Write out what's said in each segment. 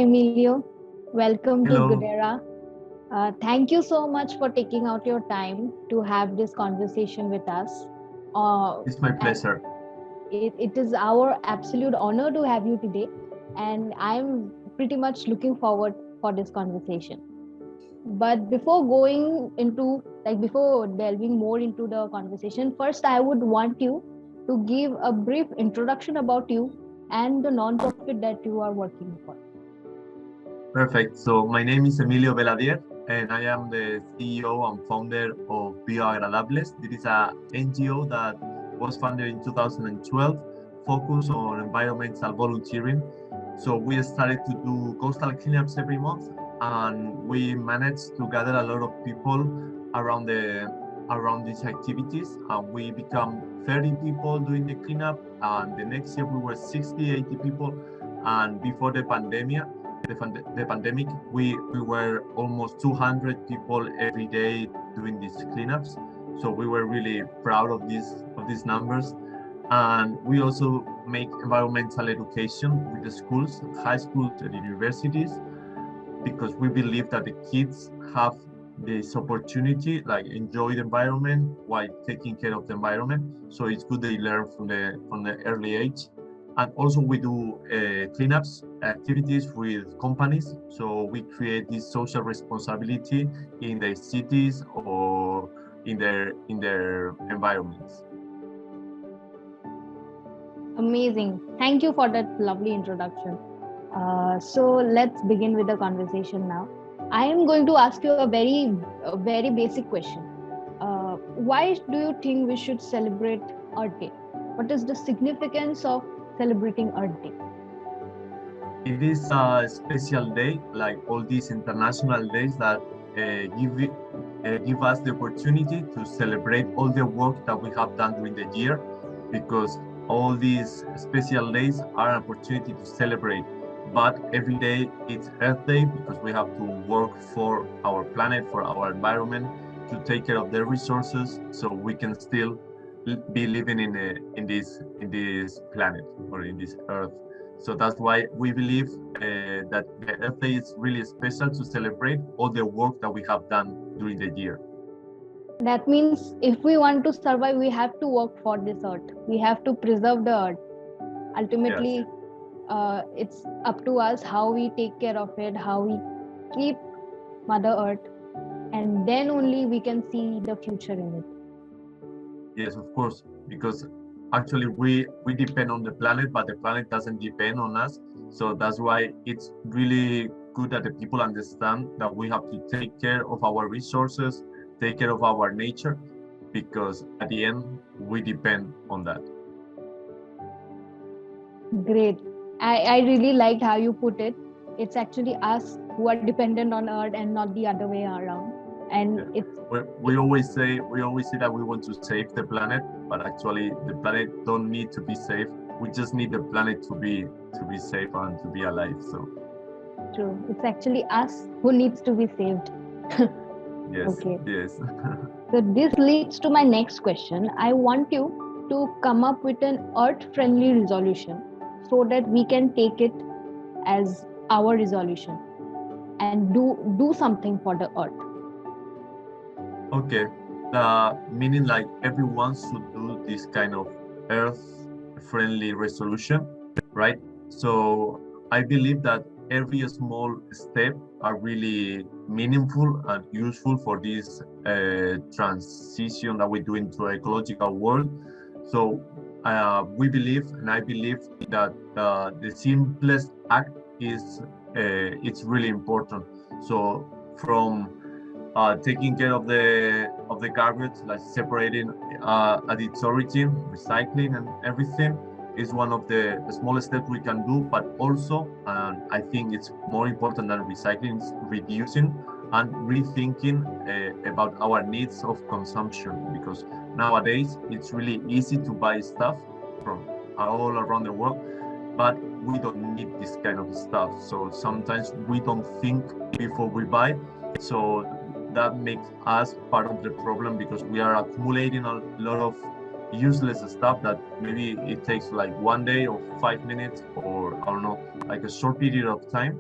Emilio. Welcome to Hello, Goodera. Thank you so much for taking out your time to have this conversation with us. it's my And pleasure. it is our absolute honor to have you today. And I'm pretty much looking forward for this conversation. But before delving more into the conversation, first I would want you to give a brief introduction about you and the non-profit that you are working for. Perfect. So my name is Emilio Beladiez, and I am the CEO and founder of Bioagradables. This is a NGO that was founded in 2012, focused on environmental volunteering. So we started to do coastal cleanups every month, and we managed to gather a lot of people around around these activities. And we become 30 people doing the cleanup, and the next year we were 60, 80 people. And before the pandemic, we were almost 200 people every day doing these cleanups. So we were really proud of these numbers. And we also make environmental education with the schools, high schools and universities, because we believe that the kids have this opportunity, like enjoy the environment while taking care of the environment. So it's good they learn from the early age. And also we do cleanups activities with companies. So we create this social responsibility in their cities or in their environments. Amazing. Thank you for that lovely introduction. So let's begin with the conversation now. I am going to ask you a very basic question. Why do you think we should celebrate Earth Day? What is the significance of celebrating Earth Day? It is a special day, like all these international days that give us the opportunity to celebrate all the work that we have done during the year, because all these special days are an opportunity to celebrate. But every day it's Earth Day because we have to work for our planet, for our environment, to take care of the resources, so we can still be living in this planet or in this Earth. So that's why we believe that the Earth Day is really special to celebrate all the work that we have done during the year. That means if we want to survive, we have to work for this earth. We have to preserve the earth. Yes, Ultimately, it's up to us how we take care of it, how we keep Mother Earth, and then only we can see the future in it. yes, of course, because actually we depend on the planet, but the planet doesn't depend on us. So that's why it's really good that the people understand that we have to take care of our resources, take care of our nature, because at the end we depend on that. Great. I really liked how you put it. It's actually us who are dependent on Earth and not the other way around. And Yeah. We always say that we want to save the planet, but actually the planet don't need to be saved. We just need the planet to be safe and to be alive. So true. It's actually us who needs to be saved. yes, Okay. yes. So this leads to my next question. I want you to come up with an earth-friendly resolution so that we can take it as our resolution and do something for the earth. Okay. Meaning like everyone should do this kind of earth-friendly resolution, right? So I believe that every small step are really meaningful and useful for this transition that we do into an ecological world. So we believe, and I believe that the simplest act is it's really important. So from taking care of the garbage, like separating at its origin, recycling and everything is one of the smallest steps we can do. But also, I think it's more important than recycling, is reducing and rethinking about our needs of consumption, because nowadays it's really easy to buy stuff from all around the world, but we don't need this kind of stuff. So sometimes we don't think before we buy. So that makes us part of the problem, because we are accumulating a lot of useless stuff that maybe it takes like 1 day or 5 minutes or I don't know, like a short period of time.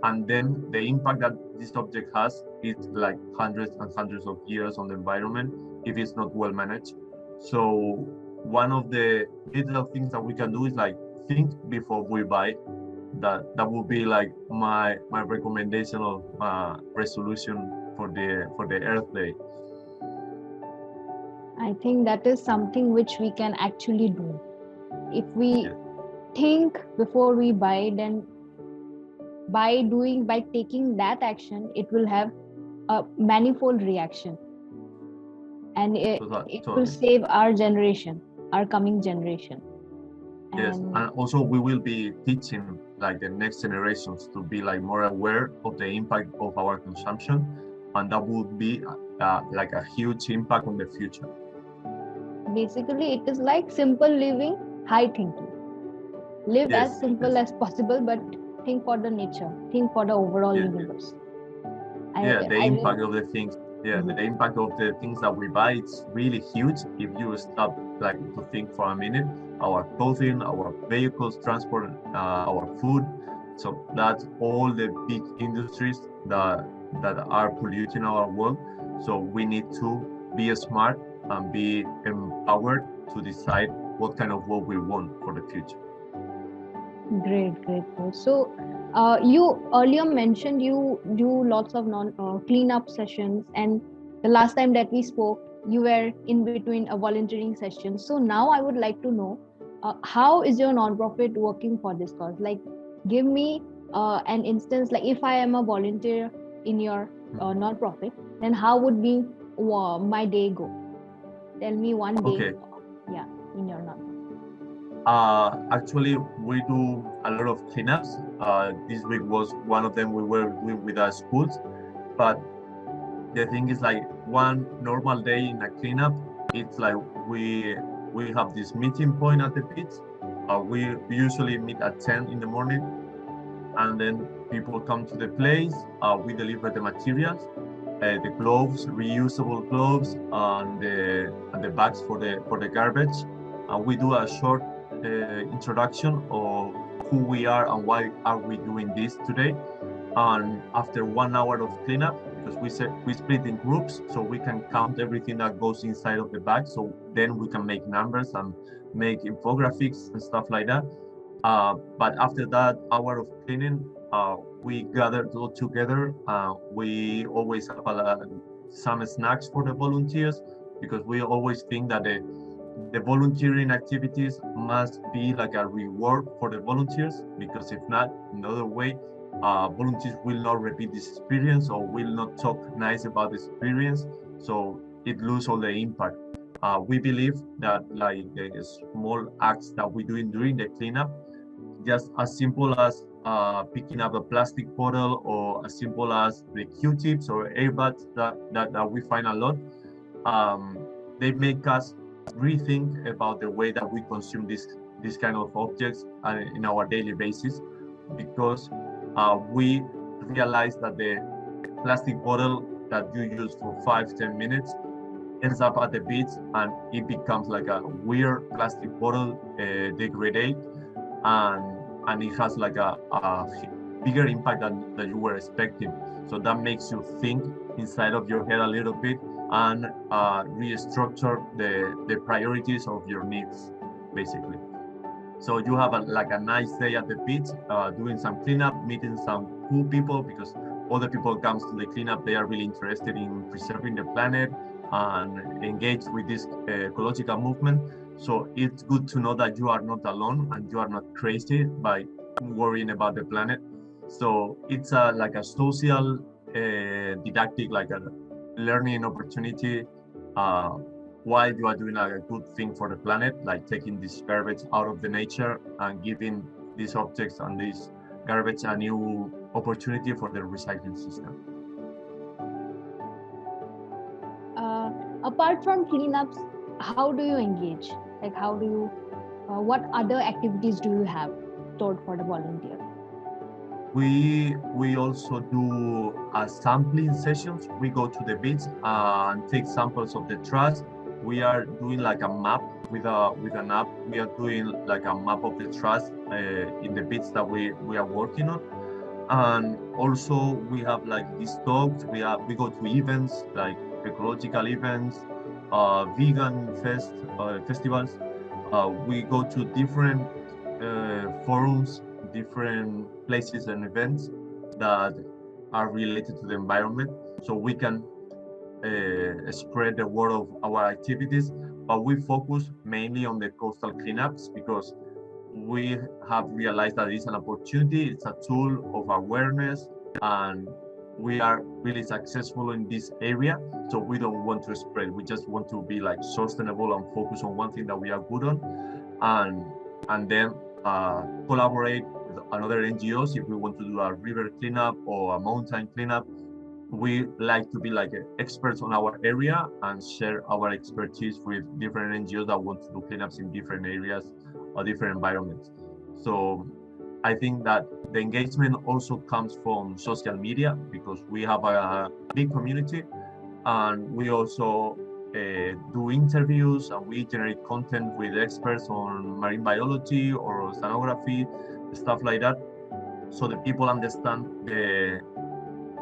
and then the impact that this object has is like hundreds and hundreds of years on the environment if it's not well managed. So one of the little things that we can do is like think before we buy. That would be like my recommendation of resolution for the Earth Day. I think that is something which we can actually do. If we think before we buy, then by taking that action, it will have a manifold reaction, and it will save our generation, our coming generation. Yes, and also we will be teaching like the next generations to be like more aware of the impact of our consumption, and that would be like a huge impact on the future. Basically, it is like simple living, high thinking. Live as simple as possible, but think for the nature, think for the overall universe. The impact of the things. The impact of the things that we buy, it's really huge if you stop like to think for a minute. Our clothing, our vehicles, transport, our food. So that's all the big industries that are polluting our world. So we need to be smart and be empowered to decide what kind of world we want for the future. Great. So you earlier mentioned you do lots of cleanup sessions, and the last time that we spoke, you were in between a volunteering session. So now I would like to know, how is your nonprofit working for this cause? Like, give me an instance, like if I am a volunteer in your nonprofit, then how would be my day go? Tell me one day, in your nonprofit. Actually, we do a lot of cleanups. This week was one of them we were doing with our schools, but the thing is like one normal day in a cleanup, it's like we have this meeting point at the beach. We usually meet at 10 in the morning, and then people come to the place. We deliver the materials, the gloves, reusable gloves, and the bags for the garbage. We do a short introduction of who we are and why are we doing this today. And after 1 hour of cleanup, because we split in groups, so we can count everything that goes inside of the bag. So then we can make numbers and make infographics and stuff like that. But after that hour of cleaning, we gather all together. We always have some snacks for the volunteers, because we always think that the volunteering activities must be like a reward for the volunteers, because if not, another way, volunteers will not repeat this experience or will not talk nice about the experience, so it loses all the impact. We believe that like the small acts that we're doing during the cleanup, just as simple as picking up a plastic bottle, or as simple as the Q-tips or airbags that we find a lot, they make us rethink about the way that we consume this kind of objects in our daily basis, because we realize that the plastic bottle that you use for 5-10 minutes ends up at the beach, and it becomes like a weird plastic bottle, degrade, and it has like a bigger impact than you were expecting. So that makes you think inside of your head a little bit and restructure the priorities of your needs, basically. So you have like a nice day at the beach, doing some cleanup, meeting some cool people, because other people comes to the cleanup, they are really interested in preserving the planet and engage with this ecological movement. So it's good to know that you are not alone and you are not crazy by worrying about the planet. So it's like a social, didactic, like a learning opportunity while you are doing a good thing for the planet, like taking this garbage out of the nature and giving these objects and this garbage a new opportunity for the recycling system. Apart from cleanups, how do you engage? Like, how do you, what other activities do you have stored for the volunteer? We also do sampling sessions. We go to the beach and take samples of the trash. We are doing like a map with an app. We are doing like a map of the trash in the beach that we are working on. And also we have like these talks, we go to events like ecological events, vegan festivals. We go to different forums, different places and events that are related to the environment, so we can spread the word of our activities. But we focus mainly on the coastal cleanups because we have realized that it's an opportunity, it's a tool of awareness, and we are really successful in this area. So we don't want to spread, we just want to be like sustainable and focus on one thing that we are good on, and then collaborate with another NGOs if we want to do a river cleanup or a mountain cleanup. We like to be like experts on our area and share our expertise with different NGOs that want to do cleanups in different areas or different environments. So I think that the engagement also comes from social media because we have a big community, and we also do interviews and we generate content with experts on marine biology or oceanography, stuff like that, so the people understand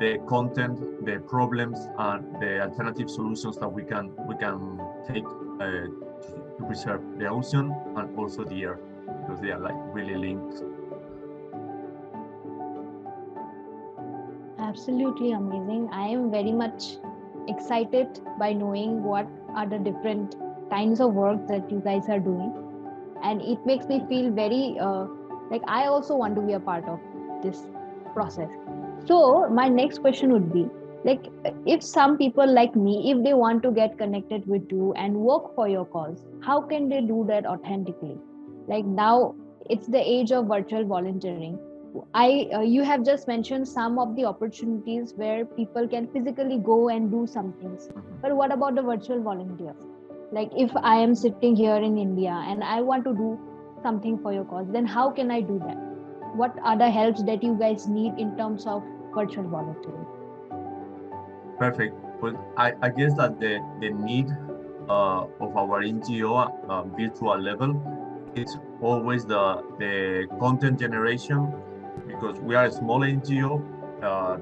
the content, the problems, and the alternative solutions that we can take to preserve the ocean and also the earth, because they are like really linked. Absolutely amazing. I am very much excited by knowing what are the different kinds of work that you guys are doing, and it makes me feel very like I also want to be a part of this process. So my next question would be, like, if some people like me, if they want to get connected with you and work for your cause, how can they do that authentically? Like now it's the age of virtual volunteering. You have just mentioned some of the opportunities where people can physically go and do some things, but what about the virtual volunteers? Like if I am sitting here in India and I want to do something for your cause, then how can I do that? What are the helps that you guys need in terms of virtual volunteering? Perfect. Well, I guess that the need of our NGO virtual level, it's always the content generation, because we are a small NGO.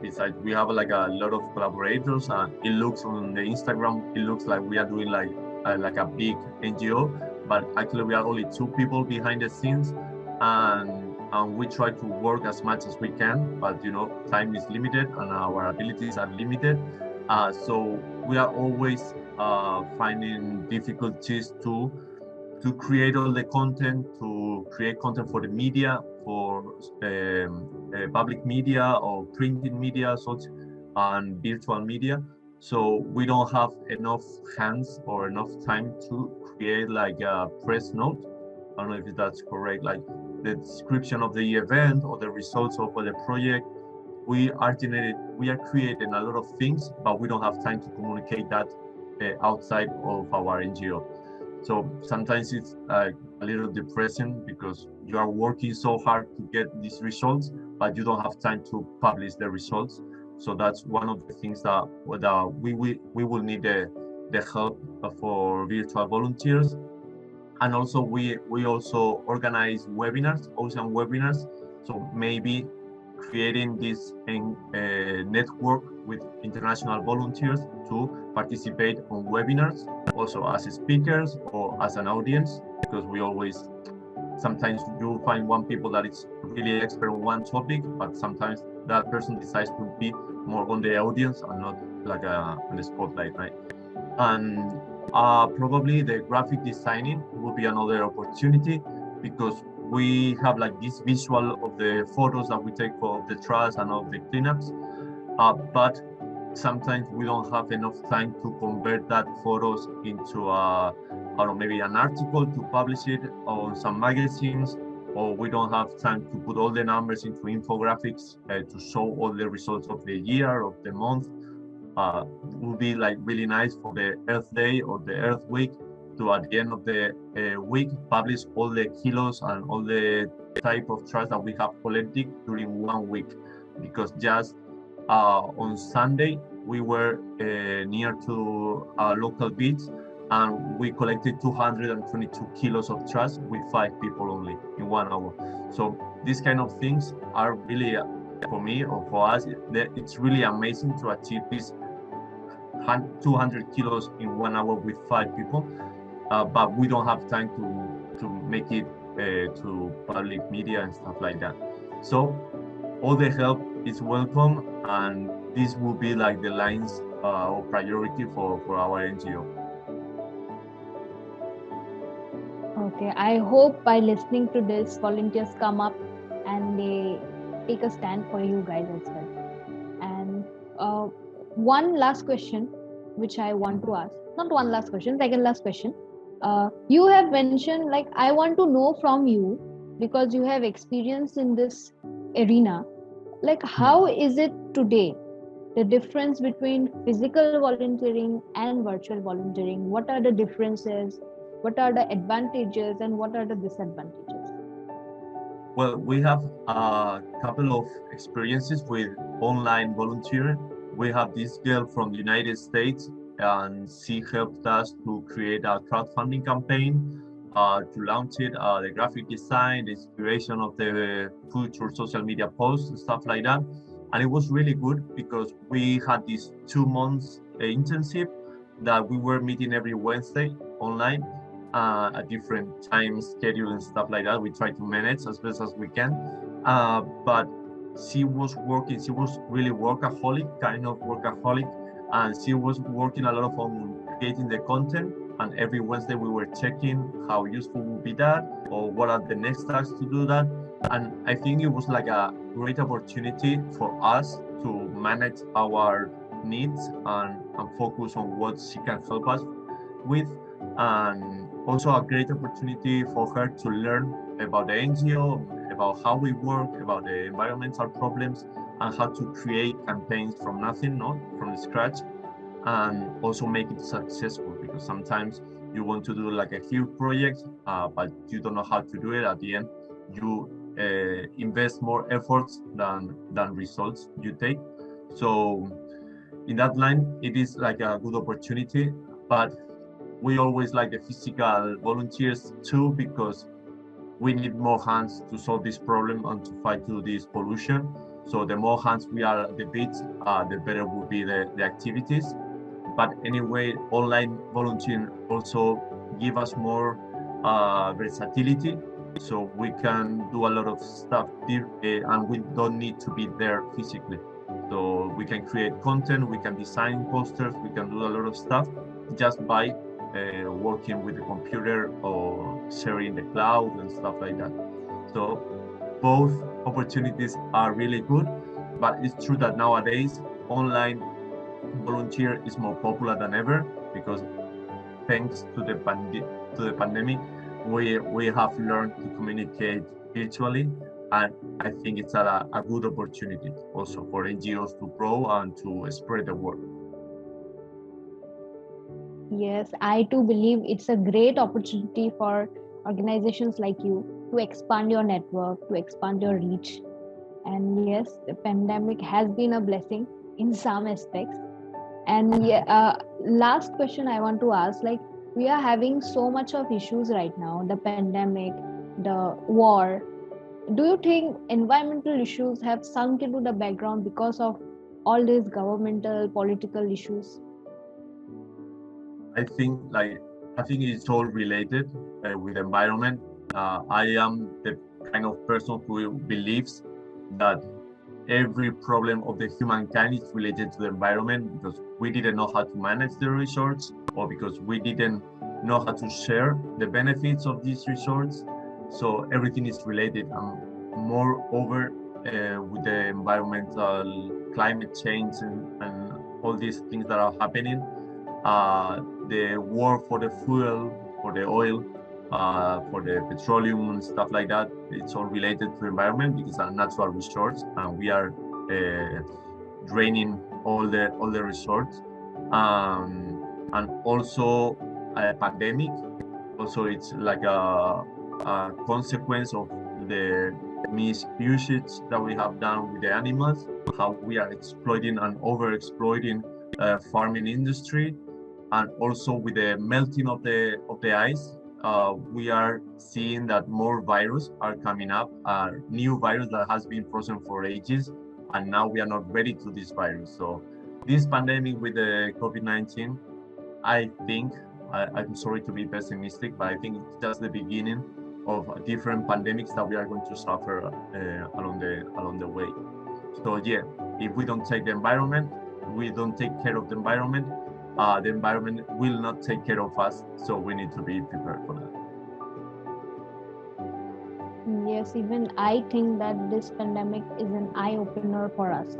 Besides, we have like a lot of collaborators, and it looks on the Instagram, it looks like we are doing like a big NGO, but actually we are only 2 people behind the scenes, and we try to work as much as we can, but time is limited and our abilities are limited. So we are always finding difficulties to create all the content, to create content for the media, for public media or printed media, such and virtual media. So we don't have enough hands or enough time to create like a press note. I don't know if that's correct, like the description of the event or the results of the project. We are creating a lot of things, but we don't have time to communicate that outside of our NGO. So sometimes it's a little depressing because you are working so hard to get these results, but you don't have time to publish the results. So that's one of the things that we will need the help for virtual volunteers. And also we also organize webinars, ocean webinars. So maybe creating this network with international volunteers to participate on webinars, also as speakers or as an audience, because we always, sometimes you find one people that is really expert on one topic, but sometimes that person decides to be more on the audience and not like on the spotlight, right? And probably the graphic designing will be another opportunity, because we have like this visual of the photos that we take for the trash and of the cleanups, but sometimes we don't have enough time to convert that photos into I don't know, maybe an article to publish it on some magazines, or we don't have time to put all the numbers into infographics to show all the results of the year, of the month. Would be like really nice for the Earth Day or the Earth Week to, at the end of the week, publish all the kilos and all the type of trash that we have collected during 1 week. Because just on Sunday we were near to a local beach, and we collected 222 kilos of trash with 5 people only in 1 hour. So these kind of things are really for me or for us, it's really amazing to achieve this 200 kilos in 1 hour with 5 people, but we don't have time to make it to public media and stuff like that. So all the help is welcome, and this will be like the lines of priority for our NGO. Okay, I hope by listening to this, volunteers come up and they take a stand for you guys as well. And one last question, which I want to ask, not one last question, second last question. You have mentioned, like, I want to know from you, because you have experience in this arena, like, how is it today? The difference between physical volunteering and virtual volunteering, what are the differences? What are the advantages and what are the disadvantages? Well, we have a couple of experiences with online volunteering. We have this girl from the United States, and she helped us to create a crowdfunding campaign, to launch it, the graphic design, the inspiration of the future social media posts and stuff like that. And it was really good because we had this 2 months internship that we were meeting every Wednesday online, a different time schedule and stuff like that. We try to manage as best as we can. But she was working, she was really workaholic, kind of workaholic, and she was working a lot of on creating the content. And every Wednesday we were checking how useful would be that, or what are the next tasks to do that. And I think it was like a great opportunity for us to manage our needs and focus on what she can help us with. And also a great opportunity for her to learn about the NGO, about how we work, about the environmental problems, and how to create campaigns from nothing, not from scratch, and also make it successful, because sometimes you want to do like a huge project, but you don't know how to do it. At the end, you invest more efforts than results you take. So in that line, it is like a good opportunity, but we always like the physical volunteers too, because we need more hands to solve this problem and to fight to this pollution. So the more hands we are at the beach, the better will be the activities. But anyway, online volunteering also give us more versatility, so we can do a lot of stuff and we don't need to be there physically. So we can create content, we can design posters, we can do a lot of stuff just by working with the computer or sharing the cloud and stuff like that. So both opportunities are really good, but it's true that nowadays online volunteer is more popular than ever, because thanks to the pandemic, we have learned to communicate virtually, and I think it's a good opportunity also for NGOs to grow and to spread the word. Yes, I too believe it's a great opportunity for organizations like you to expand your network, to expand your reach. And yes, the pandemic has been a blessing in some aspects. And yeah, last question I want to ask, like, we are having so much of issues right now, the pandemic, the war. Do you think environmental issues have sunk into the background because of all these governmental, political issues? I think it's all related with environment. I am the kind of person who believes that every problem of the humankind is related to the environment, because we didn't know how to manage the resource, or because we didn't know how to share the benefits of these resources. So everything is related, and moreover with the environmental climate change and all these things that are happening, the war for the fuel, for the oil, for the petroleum and stuff like that, it's all related to environment, because it's a natural resource and we are draining all the resources. And also a pandemic, also it's like a consequence of the misusage that we have done with the animals, how we are exploiting and over exploiting farming industry. And also with the melting of the ice, we are seeing that more viruses are coming up, new virus that has been frozen for ages, and now we are not ready to this virus. So this pandemic with the COVID-19, I think, I'm sorry to be pessimistic, but I think it's just the beginning of different pandemics that we are going to suffer along the way. So yeah, if we don't take the environment, we don't take care of the environment will not take care of us. So we need to be prepared for that. Yes, even I think that this pandemic is an eye opener for us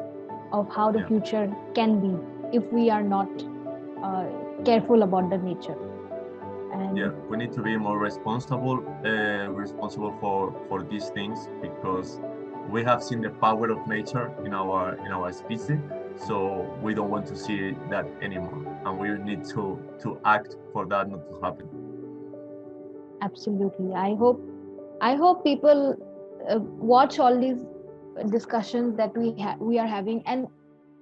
of how the future can be if we are not careful about the nature. And yeah, we need to be more responsible for these things, because we have seen the power of nature in our species. So we don't want to see that anymore, and we need to act for that not to happen. absolutely, I hope people watch all these discussions that we are having and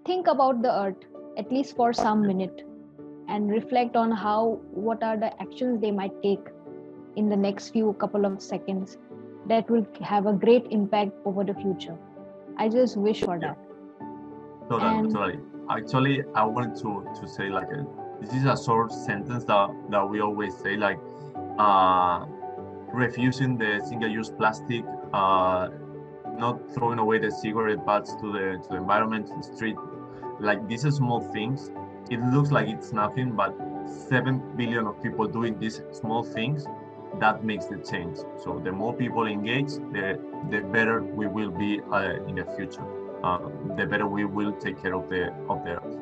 think about the earth at least for some minute and reflect on what are the actions they might take in the next few couple of seconds that will have a great impact over the future. I just wish for that. And Totally. Actually, I wanted to say this is a short sentence that we always say, refusing the single-use plastic, not throwing away the cigarette butts to the environment, to the street. Like these small things, it looks like it's nothing, but 7 billion of people doing these small things, that makes the change. So the more people engage, the better we will be in the future. The better we will take care of the earth.